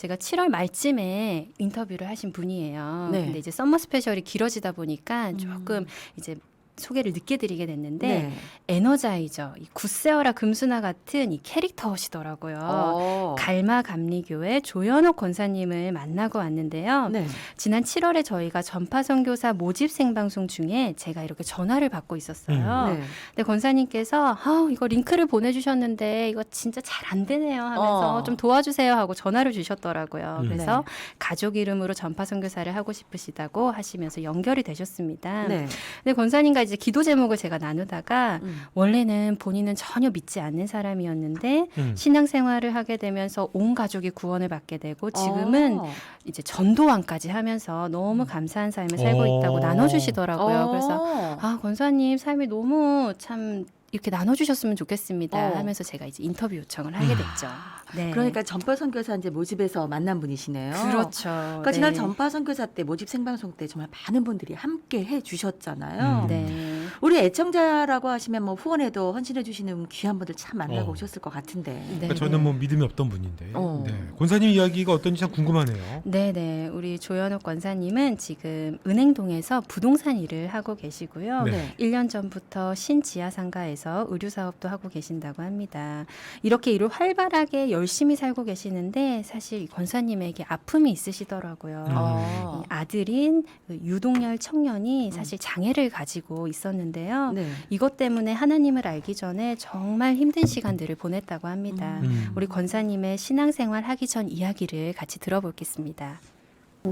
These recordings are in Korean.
제가 7월 말쯤에 인터뷰를 하신 분이에요. 네. 근데 이제 썸머 스페셜이 길어지다 보니까 조금 이제 소개를 늦게 드리게 됐는데 네. 에너자이저, 이 굿세어라 금수나 같은 이 캐릭터시더라고요. 갈마 감리교회 조현옥 권사님을 만나고 왔는데요. 네. 지난 7월에 저희가 전파 선교사 모집 생방송 중에 제가 이렇게 전화를 받고 있었어요. 네. 근데 권사님께서 이거 링크를 보내주셨는데 이거 진짜 잘 안 되네요 하면서 좀 도와주세요 하고 전화를 주셨더라고요. 그래서 네. 가족 이름으로 전파 선교사를 하고 싶으시다고 하시면서 연결이 되셨습니다. 네. 근데 권사님과 이제 기도 제목을 제가 나누다가 원래는 본인은 전혀 믿지 않는 사람이었는데 신앙생활을 하게 되면서 온 가족이 구원을 받게 되고 지금은 이제 전도왕까지 하면서 너무 감사한 삶을 살고 있다고 나눠주시더라고요. 그래서 권사님 삶이 너무 참 이렇게 나눠주셨으면 좋겠습니다 하면서 제가 이제 인터뷰 요청을 하게 됐죠. 네. 그러니까 전파 선교사 이제 모집에서 만난 분이시네요. 그렇죠. 그러니까 지난 전파 선교사 때 모집 생방송 때 정말 많은 분들이 함께 해 주셨잖아요. 네. 우리 애청자라고 하시면 뭐 후원에도 헌신해 주시는 귀한 분들 참 만나고 오셨을 것 같은데. 네. 그러니까 저는 뭐 믿음이 없던 분인데. 네. 권사님 이야기가 어떤지 참 궁금하네요. 네네. 우리 조현옥 권사님은 지금 은행동에서 부동산 일을 하고 계시고요. 네. 1년 전부터 신지하상가에서 의류사업도 하고 계신다고 합니다. 이렇게 일을 활발하게 열심히 살고 계시는데 사실 이 권사님에게 아픔이 있으시더라고요. 이 아들인 유동열 청년이 사실 장애를 가지고 있었는데요. 네. 이것 때문에 하나님을 알기 전에 정말 힘든 시간들을 보냈다고 합니다. 우리 권사님의 신앙생활 하기 전 이야기를 같이 들어보겠습니다.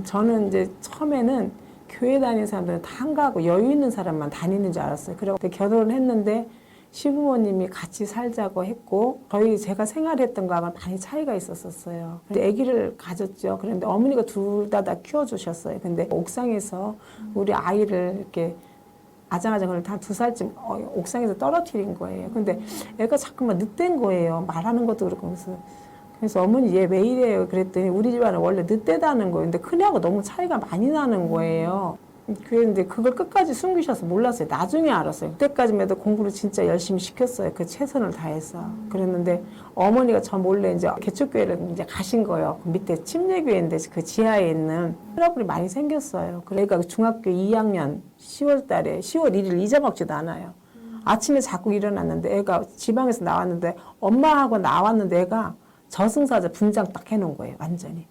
저는 이제 처음에는 교회 다니는 사람들은 다 한가하고 여유 있는 사람만 다니는 줄 알았어요. 그리고 결혼을 했는데 시부모님이 같이 살자고 했고 제가 생활했던 거하고 많이 차이가 있었어요. 근데 아기를 가졌죠. 그런데 어머니가 둘 다 키워주셨어요. 근데 옥상에서 우리 아이를 이렇게 아장아장 한 2살쯤 옥상에서 떨어뜨린 거예요. 근데 애가 자꾸만 늑대인 거예요. 말하는 것도 그렇고 그래서 어머니 얘 왜 이래요? 그랬더니 우리 집안은 원래 늑대다는 거예요. 근데 큰애하고 너무 차이가 많이 나는 거예요. 그런데 그걸 끝까지 숨기셔서 몰랐어요. 나중에 알았어요. 그때까지만 해도 공부를 진짜 열심히 시켰어요. 그 최선을 다해서. 그랬는데 어머니가 저 몰래 이제 개척교회를 이제 가신 거예요. 그 밑에 침례교회인데 그 지하에 있는 트러블이 많이 생겼어요. 그러니까 중학교 2학년 10월 달에 10월 1일 잊어먹지도 않아요. 아침에 자꾸 일어났는데 애가 지방에서 나왔는데 엄마하고 나왔는데 애가 저승사자 분장 딱 해놓은 거예요. 완전히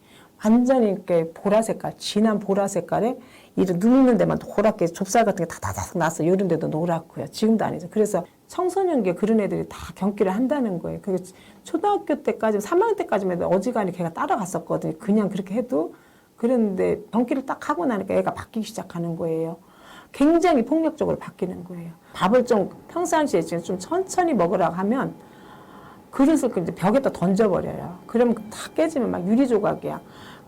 이렇게 보라 색깔, 진한 보라 색깔에 이를 누르는 데만 노랗게 좁쌀 같은 게 다다닥 났어. 이런 데도 노랗고요. 지금도 아니죠. 그래서 청소년기에 그런 애들이 다 경기를 한다는 거예요. 그게 초등학교 때까지, 3학년 때까지만 해도 어지간히 걔가 따라갔었거든요. 그냥 그렇게 해도. 그랬는데 경기를 딱 하고 나니까 애가 바뀌기 시작하는 거예요. 굉장히 폭력적으로 바뀌는 거예요. 밥을 좀 평상시에 좀 천천히 먹으라고 하면 그릇을 이제 벽에다 던져버려요. 그러면 다 깨지면 막 유리 조각이야.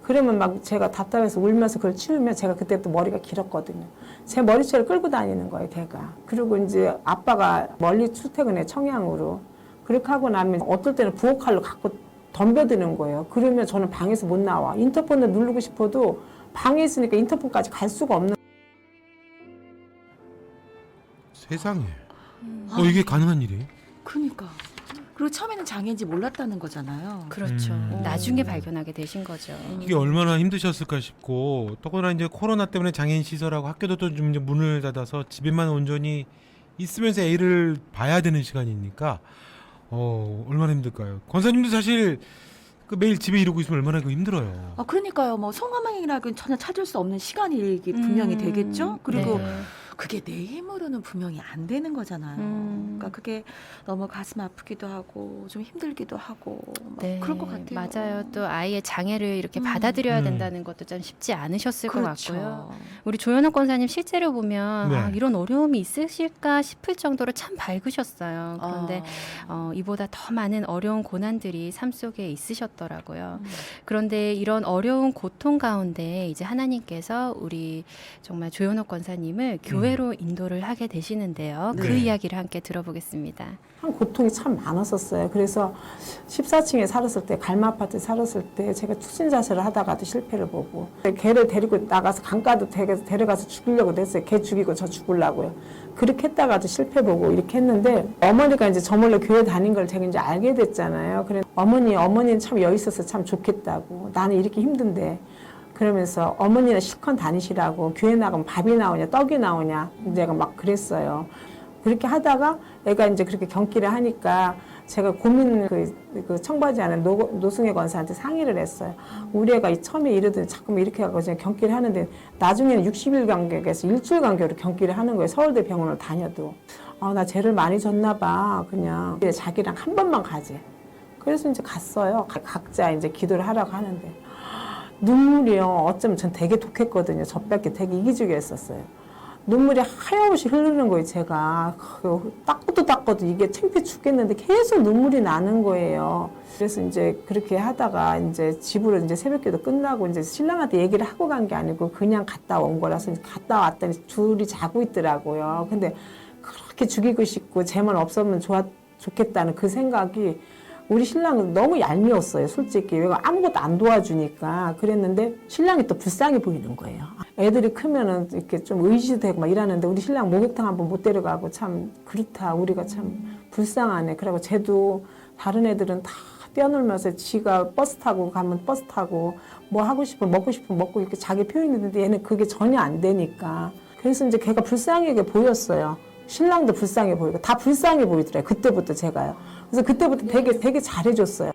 그러면 막 제가 답답해서 울면서 그걸 치우면 제가 그때 또 머리가 길었거든요. 제 머리채를 끌고 다니는 거예요, 걔가. 그리고 이제 아빠가 멀리 출퇴근해, 청양으로. 그렇게 하고 나면 어떨 때는 부엌칼로 갖고 덤벼드는 거예요. 그러면 저는 방에서 못 나와. 인터폰을 누르고 싶어도 방에 있으니까 인터폰까지 갈 수가 없는 세상에. 이게 가능한 일이에요? 그러니까. 그리고 처음에는 장애인지 몰랐다는 거잖아요. 그렇죠. 나중에 발견하게 되신 거죠. 이게 얼마나 힘드셨을까 싶고 더구나 이제 코로나 때문에 장애인 시설하고 학교도 또 좀 이제 문을 닫아서 집에만 온전히 있으면서 애를 봐야 되는 시간이니까 얼마나 힘들까요? 권사님도 사실 그 매일 집에 이러고 있으면 얼마나 힘들어요. 그러니까요. 뭐 성화망이라고는 전혀 찾을 수 없는 시간이 분명히 되겠죠. 그리고 그게 내 힘으로는 분명히 안 되는 거잖아요. 그러니까 그게 너무 가슴 아프기도 하고 좀 힘들기도 하고 막 그럴 것 같아요. 맞아요. 또 아이의 장애를 이렇게 받아들여야 된다는 것도 좀 쉽지 않으셨을 그렇죠. 것 같고요. 우리 조현옥 권사님 실제로 보면 이런 어려움이 있으실까 싶을 정도로 참 밝으셨어요. 그런데 이보다 더 많은 어려운 고난들이 삶 속에 있으셨더라고요. 그런데 이런 어려운 고통 가운데 이제 하나님께서 우리 정말 조현옥 권사님을 교회로 인도를 하게 되시는데요. 그 이야기를 함께 들어보겠습니다. 고통이 참 많았었어요. 그래서 14층에 살았을 때, 갈마 아파트에 살았을 때 제가 투신자세를 하다가도 실패를 보고 걔를 데리고 나가서 강가도 데려가서 죽이려고 했어요. 걔 죽이고 저 죽으려고요. 그렇게 했다가도 실패 보고 이렇게 했는데 어머니가 이제 저 몰래 교회 다닌 걸 제가 이제 알게 됐잖아요. 그래 어머니는 참 여기 있어서 참 좋겠다고. 나는 이렇게 힘든데. 그러면서 어머니는 실컷 다니시라고 교회 나가면 밥이 나오냐 떡이 나오냐 내가 막 그랬어요. 그렇게 하다가 애가 이제 그렇게 경기를 하니까 제가 고민 그 청바지 하는 노승혜 권사한테 상의를 했어요. 우리 애가 처음에 이러더니 자꾸만 이렇게 하고 그냥 경기를 하는데 나중에는 60일 간격에서 일주일 간격으로 경기를 하는 거예요. 서울대 병원을 다녀도. 나 죄를 많이 졌나 봐. 그냥 자기랑 한 번만 가지. 그래서 이제 갔어요. 각자 이제 기도를 하라고 하는데 눈물이요. 어쩌면 전 되게 독했거든요. 젖밖에 되게 이기주기했었어요. 눈물이 하염없이 흐르는 거예요, 제가. 닦고도 이게 창피해 죽겠는데 계속 눈물이 나는 거예요. 그래서 이제 그렇게 하다가 이제 집으로 이제 새벽기도 끝나고 이제 신랑한테 얘기를 하고 간 게 아니고 그냥 갔다 온 거라서 갔다 왔더니 둘이 자고 있더라고요. 근데 그렇게 죽이고 싶고 쟤만 없으면 좋겠다는 그 생각이 우리 신랑은 너무 얄미웠어요, 솔직히. 왜 아무것도 안 도와주니까. 그랬는데 신랑이 또 불쌍해 보이는 거예요. 애들이 크면은 이렇게 좀 의지되고 막 이러는데 우리 신랑 목욕탕 한번 못 데려가고 참 그렇다. 우리가 참 불쌍하네. 그리고 쟤도 다른 애들은 다 뛰어놀면서 지가 버스 타고 가면 버스 타고 뭐 하고 싶으면 먹고 싶으면 먹고 이렇게 자기 표현했는데 얘는 그게 전혀 안 되니까. 그래서 이제 걔가 불쌍하게 보였어요. 신랑도 불쌍해 보이고 다 불쌍해 보이더라고요. 그때부터 제가요. 그래서 그때부터 되게 잘해줬어요.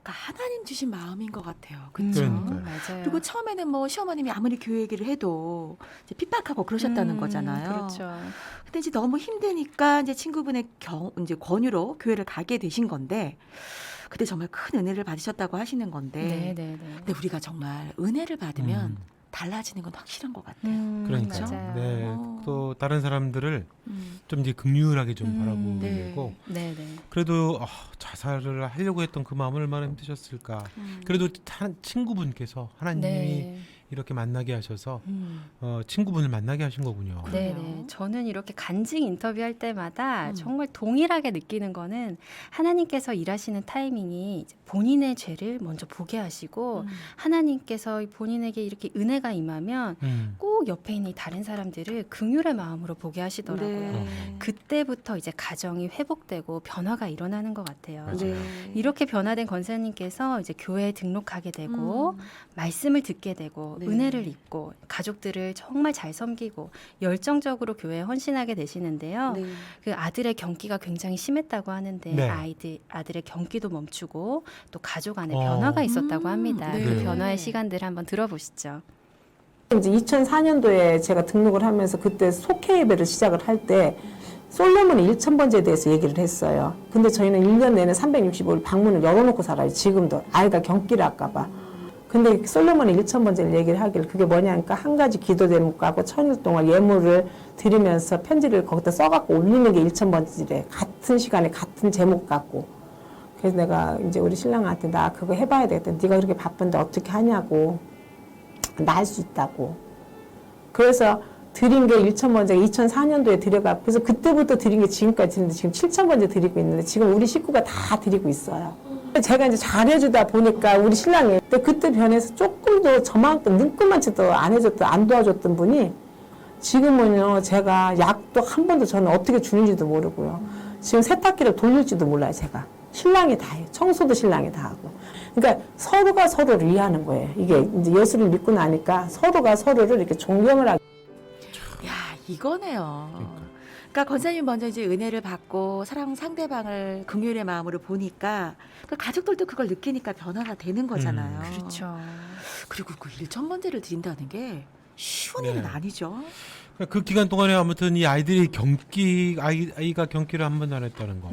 그러니까 하나님 주신 마음인 것 같아요. 그렇죠? 맞아요. 그리고 처음에는 뭐 시어머님이 아무리 교회 얘기를 해도 이제 핍박하고 그러셨다는 거잖아요. 그렇죠. 근데 이제 너무 힘드니까 이제 친구분의 이제 권유로 교회를 가게 되신 건데 그때 정말 큰 은혜를 받으셨다고 하시는 건데 근데 우리가 정말 은혜를 받으면 달라지는 건 확실한 것 같아요. 그러니까 맞아요. 네. 또 다른 사람들을 좀 이제 긍휼하게 좀 바라보고 그래도 자살을 하려고 했던 그 마음을 얼마나 힘드셨을까. 그래도 친구분께서 하나님이 이렇게 만나게 하셔서 친구분을 만나게 하신 거군요. 네네. 저는 이렇게 간증 인터뷰할 때마다 정말 동일하게 느끼는 거는 하나님께서 일하시는 타이밍이 이제 본인의 죄를 먼저 보게 하시고 하나님께서 본인에게 이렇게 은혜가 임하면 꼭 옆에 있는 다른 사람들을 긍휼의 마음으로 보게 하시더라고요. 그때부터 이제 가정이 회복되고 변화가 일어나는 것 같아요. 이렇게 변화된 권사님께서 이제 교회에 등록하게 되고 말씀을 듣게 되고 은혜를 입고 가족들을 정말 잘 섬기고 열정적으로 교회에 헌신하게 되시는데요. 그 아들의 경기가 굉장히 심했다고 하는데 아들의 경기도 멈추고 또 가족 안에 변화가 있었다고 합니다. 그 변화의 시간들을 한번 들어보시죠. 이제 2004년도에 제가 등록을 하면서 그때 속회 예배를 시작을 할 때 솔로몬의 1000번째에 대해서 얘기를 했어요. 근데 저희는 1년 내내 365일 방문을 열어놓고 살아요. 지금도 아이가 경기를 할까 봐. 근데 솔로몬의 1000번째를 얘기를 하길 그게 뭐냐니까 한 가지 기도 제목하고 천일 동안 예물을 드리면서 편지를 거기다 써갖고 올리는 게 1000번째래. 같은 시간에 같은 제목 갖고. 그래서 내가 이제 우리 신랑한테 나 그거 해봐야 되겠다. 네가 그렇게 바쁜데 어떻게 하냐고. 나 할 수 있다고. 그래서 드린 게 1000번째가 2004년도에 드려가 그래서 그때부터 드린 게 지금까지 드리는데 지금 7000번째 드리고 있는데 지금 우리 식구가 다 드리고 있어요. 제가 이제 잘해주다 보니까 우리 신랑이 그때 변해서 조금 더 저만큼 눈금만치도 안 해줬던 안 도와줬던 분이 지금은요 제가 약도 한 번도 저는 어떻게 주는지도 모르고요. 지금 세탁기를 돌릴지도 몰라요 제가. 신랑이 다 해요. 청소도 신랑이 다 하고. 그러니까 서로가 서로를 이해하는 거예요. 이게 이제 예수를 믿고 나니까 서로가 서로를 이렇게 존경을 하고. 야 이거네요. 그러니까 권사님 먼저 이제 은혜를 받고 사랑 상대방을 긍휼의 마음으로 보니까 그 가족들도 그걸 느끼니까 변화가 되는 거잖아요. 그렇죠. 그리고 그 1000번째를 드린다는 게 쉬운 일은 아니죠. 그 기간 동안에 아무튼 이 아이들이 아이가 경기를 한 번도 안 했다는 거.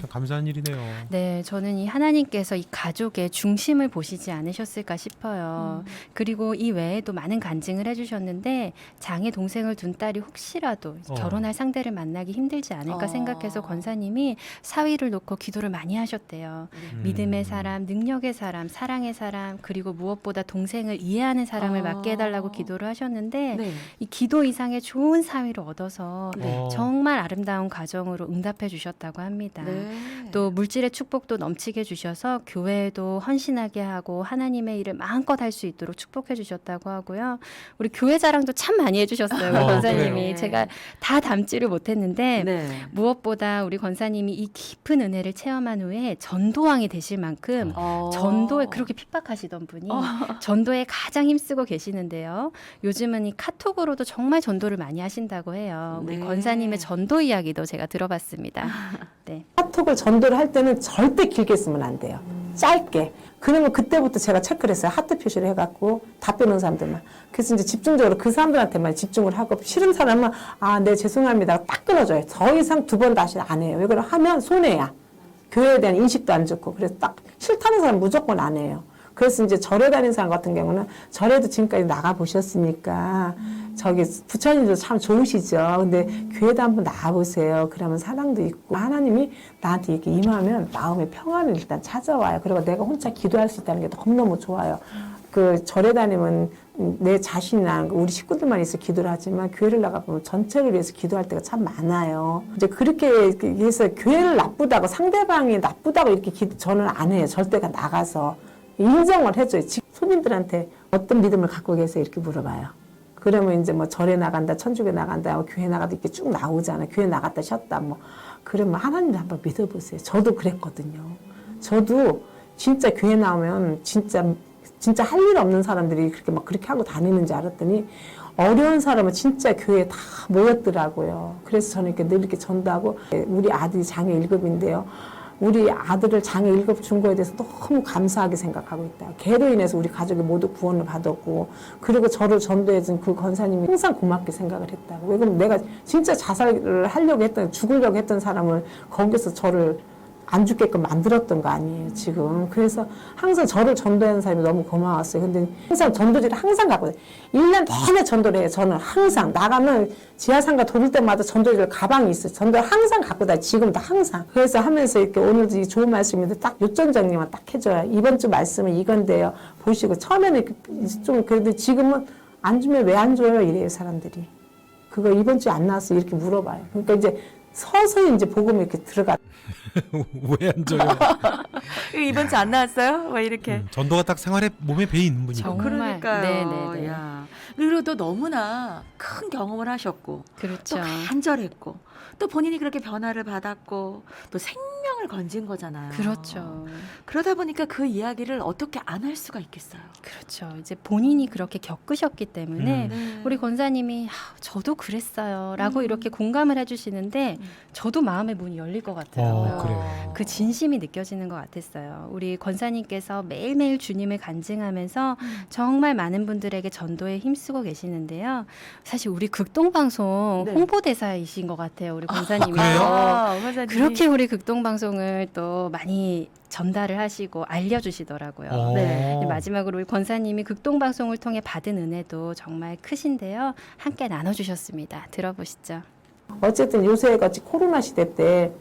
참 감사한 일이네요. 네, 저는 이 하나님께서 이 가족의 중심을 보시지 않으셨을까 싶어요. 그리고 이 외에도 많은 간증을 해주셨는데 장애 동생을 둔 딸이 혹시라도 결혼할 상대를 만나기 힘들지 않을까 생각해서 권사님이 사위를 놓고 기도를 많이 하셨대요. 믿음의 사람, 능력의 사람, 사랑의 사람, 그리고 무엇보다 동생을 이해하는 사람을 맡게 해달라고 기도를 하셨는데 이 기도 이상의 좋은 사위를 얻어서 네. 정말 아름다운 가정으로 응답해 주셨다고 합니다. 네. 또 물질의 축복도 넘치게 주셔서 교회에도 헌신하게 하고 하나님의 일을 마음껏 할 수 있도록 축복해 주셨다고 하고요. 우리 교회 자랑도 참 많이 해주셨어요. 우리 권사님이. 그래요? 제가 다 담지를 못했는데 네. 무엇보다 우리 권사님이 이 깊은 은혜를 체험한 후에 전도왕이 되실 만큼 전도에 그렇게 핍박하시던 분이 전도에 가장 힘쓰고 계시는데요. 요즘은 이 카톡으로도 정말 전도를 많이 하신다고 해요. 우리 네. 권사님의 전도 이야기도 제가 들어봤습니다. 네. 카톡을 전도를 할 때는 절대 길게 쓰면 안 돼요. 짧게. 그러면 그때부터 제가 체크를 했어요. 하트 표시를 해갖고 답변 온 사람들만. 그래서 이제 집중적으로 그 사람들한테만 집중을 하고 싫은 사람은 네 죄송합니다. 딱 끊어줘요. 더 이상 두 번 다시 안 해요. 왜 그러면 하면 손해야. 교회에 대한 인식도 안 좋고. 그래서 딱 싫다는 사람 무조건 안 해요. 그래서 이제 절에 다니는 사람 같은 경우는 절에도 지금까지 나가 보셨으니까 저기 부처님도 참 좋으시죠. 근데 교회도 한번 나가 보세요. 그러면 사랑도 있고 하나님이 나한테 이렇게 임하면 마음의 평안을 일단 찾아와요. 그리고 내가 혼자 기도할 수 있다는 게 너무너무 좋아요. 그 절에 다니면 내 자신이나 우리 식구들만 있어 기도를 하지만 교회를 나가보면 전체를 위해서 기도할 때가 참 많아요. 이제 그렇게 해서 교회를 나쁘다고 상대방이 나쁘다고 이렇게 저는 안 해요. 절대가 나가서. 인정을 해줘요. 손님들한테 어떤 믿음을 갖고 계세요? 이렇게 물어봐요. 그러면 이제 뭐 절에 나간다, 천주교 나간다, 교회 나가다 이렇게 쭉 나오잖아요. 교회 나갔다 쉬었다 뭐. 그러면 하나님을 한번 믿어보세요. 저도 그랬거든요. 저도 진짜 교회 나오면 진짜 할 일 없는 사람들이 그렇게 막 그렇게 하고 다니는 줄 알았더니 어려운 사람은 진짜 교회에 다 모였더라고요. 그래서 저는 이렇게 늘 이렇게 전도하고 우리 아들이 장애 1급인데요. 우리 아들을 장애 1급 준 거에 대해서 너무 감사하게 생각하고 있다. 걔로 인해서 우리 가족이 모두 구원을 받았고 그리고 저를 전도해준 그 권사님이 항상 고맙게 생각을 했다고. 왜 그러면 내가 진짜 자살을 하려고 했던 죽으려고 했던 사람을 거기서 저를 안 죽게끔 만들었던 거 아니에요, 지금. 그래서 항상 저를 전도하는 사람이 너무 고마웠어요. 근데 항상 전도지를 항상 갖고 다녀요. 1년 내내 전도를 해요. 저는 항상. 나가면 지하상가 돌릴 때마다 전도지를 가방이 있어요. 전도를 항상 갖고 다녀요. 지금도 항상. 그래서 하면서 이렇게 오늘도 이 좋은 말씀인데 딱 요점 정리만 딱 해줘요. 이번 주 말씀은 이건데요. 보시고. 처음에는 좀 그래도 지금은 안 주면 왜 안 줘요? 이래요, 사람들이. 그거 이번 주에 안 나왔어? 이렇게 물어봐요. 그러니까 이제 서서히 이제 복음이 이렇게 들어가. 왜 안 줘요? 이번 주 안 나왔어요? 뭐 이렇게. 전도가 딱 생활에 몸에 배 있는 분이죠. 정말. 그러니까요. 네네네. 야. 그리고 또 너무나 큰 경험을 하셨고 그렇죠. 또 간절했고 또 본인이 그렇게 변화를 받았고 또 생명을 건진 거잖아요. 그렇죠. 그러다 보니까 그 이야기를 어떻게 안 할 수가 있겠어요. 그렇죠. 이제 본인이 그렇게 겪으셨기 때문에 네. 우리 권사님이 저도 그랬어요라고 이렇게 공감을 해주시는데 저도 마음의 문이 열릴 것 같더라고요. 그래요. 그 진심이 느껴지는 것 같았어요. 우리 권사님께서 매일매일 주님을 간증하면서 정말 많은 분들에게 전도에 힘쓰고 계시는데요. 사실 우리 극동방송 네. 홍보대사이신 것 같아요. 우리 권사님이. 그래요? 권사님. 그렇게 우리 극동방송을 또 많이 전달을 하시고 알려주시더라고요. 네. 마지막으로 우리 권사님이 극동방송을 통해 받은 은혜도 정말 크신데요. 함께 나눠주셨습니다. 들어보시죠. 어쨌든 요새 같이 코로나 시대 때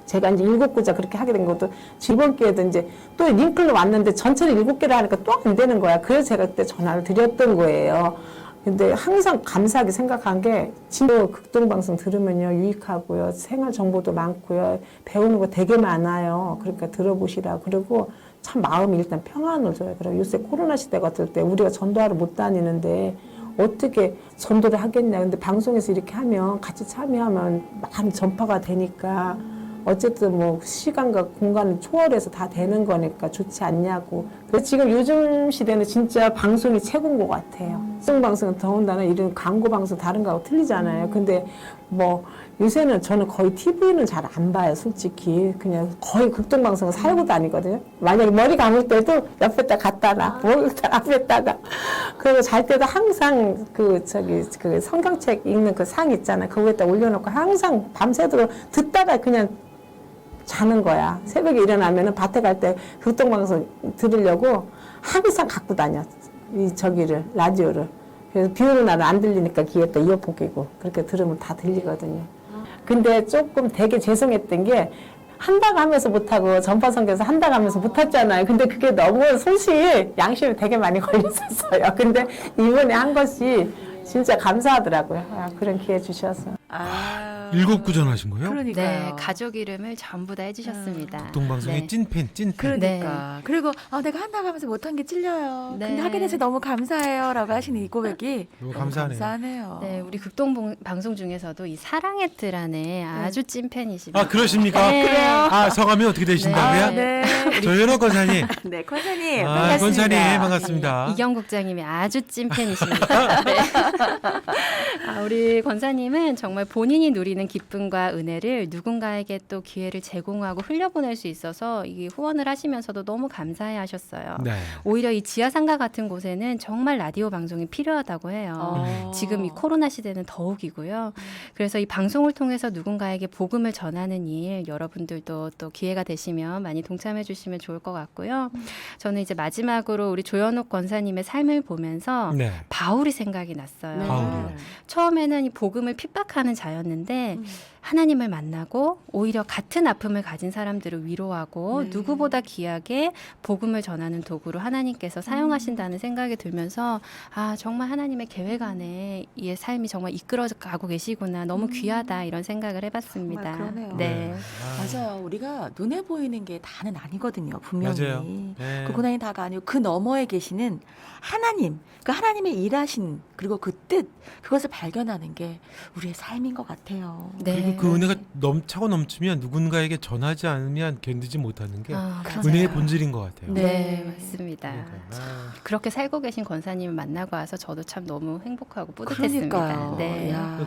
제가 이제 7구자 그렇게 하게 된 것도 이번 기회에도 이제 또 링크를 왔는데 전체를 7개를 하니까 또 안 되는 거야. 그래서 제가 그때 전화를 드렸던 거예요. 근데 항상 감사하게 생각한 게 진짜 극동방송 들으면요 유익하고요. 생활 정보도 많고요. 배우는 거 되게 많아요. 그러니까 들어보시라. 그리고 참 마음이 일단 평안을 줘요. 그리고 요새 코로나 시대 같을 때 우리가 전도하러 못 다니는데 어떻게 전도를 하겠냐. 근데 방송에서 이렇게 하면 같이 참여하면 많이 전파가 되니까 어쨌든 뭐 시간과 공간을 초월해서 다 되는 거니까 좋지 않냐고. 그래서 지금 요즘 시대는 진짜 방송이 최고인 것 같아요. 방송은 더군다나 이런 광고 방송 다른 거하고 틀리잖아요. 근데 뭐 요새는 저는 거의 TV는 잘 안 봐요, 솔직히. 그냥 거의 극동방송을 살고 다니거든요. 만약에 머리 감을 때도 옆에다 갖다 놔. 목욕탕 앞에다가. 그리고 잘 때도 항상 그 성경책 읽는 그 상 있잖아요. 거기에다 올려놓고 항상 밤새도록 듣다가 그냥 자는 거야. 새벽에 일어나면은 밭에 갈 때 극동방송 들으려고 항상 갖고 다녀. 라디오를. 그래서 비 오는 날은 안 들리니까 귀에다 이어폰 끼고 그렇게 들으면 다 들리거든요. 근데 조금 되게 죄송했던 게 한다고 하면서 못하고 전파선교에서 한다고 하면서 못했잖아요. 근데 그게 너무 양심이 되게 많이 걸렸었어요. 근데 이번에 한 것이 진짜 감사하더라고요. 그런 기회 주셔서. 아, 7구전 하신 거예요? 그러니까요. 네, 가족 이름을 전부 다 해주셨습니다. 극동방송의 네. 찐팬. 그러니까. 그리고 내가 한다고 하면서 못한 게 찔려요. 네. 근데 하게 돼서 너무 감사해요라고 하시는 이 고백이 너무 너무 감사하네요. 감사하네요. 네, 우리 극동 방송 중에서도 이 사랑의 틀 안에 아주 찐팬이십니다. 아, 그러십니까? 네. 그래요? 아, 성함이 어떻게 되신다고요? 네. 조현호 권사님. 네, 권사님 아, 반갑습니다. 권사님 반갑습니다. 네, 이경국장님이 아주 찐팬이십니다. 네. 우리 권사님은 정말 본인이 누리는 기쁨과 은혜를 누군가에게 또 기회를 제공하고 흘려보낼 수 있어서 이 후원을 하시면서도 너무 감사해하셨어요. 네. 오히려 이 지하상가 같은 곳에는 정말 라디오 방송이 필요하다고 해요. 지금 이 코로나 시대는 더욱이고요. 그래서 이 방송을 통해서 누군가에게 복음을 전하는 일 여러분들도 또 기회가 되시면 많이 동참해 주시면 좋을 것 같고요. 저는 이제 마지막으로 우리 조현옥 권사님의 삶을 보면서 네. 바울이 생각이 났어요. 네. 바울이요. 처음에는 이 복음을 핍박하는 자였는데 하나님을 만나고 오히려 같은 아픔을 가진 사람들을 위로하고 네. 누구보다 귀하게 복음을 전하는 도구로 하나님께서 사용하신다는 생각이 들면서 정말 하나님의 계획 안에 이 삶이 정말 이끌어가고 계시구나. 너무 귀하다 이런 생각을 해봤습니다. 정말 그러네요. 네. 맞아요. 우리가 눈에 보이는 게 다는 아니거든요. 분명히. 맞아요. 네. 그 고난이 다가 아니고 그 너머에 계시는 하나님, 그 하나님의 일하신 그리고 그 뜻, 그것을 발견하는 게 우리의 삶인 것 같아요. 네. 그리고 그 은혜가 차고 넘치면 누군가에게 전하지 않으면 견디지 못하는 게 맞아요. 은혜의 본질인 것 같아요. 네, 맞습니다. 그러니까요. 아. 그렇게 살고 계신 권사님을 만나고 와서 저도 참 너무 행복하고 뿌듯했습니다. 그러니까요. 네. 야.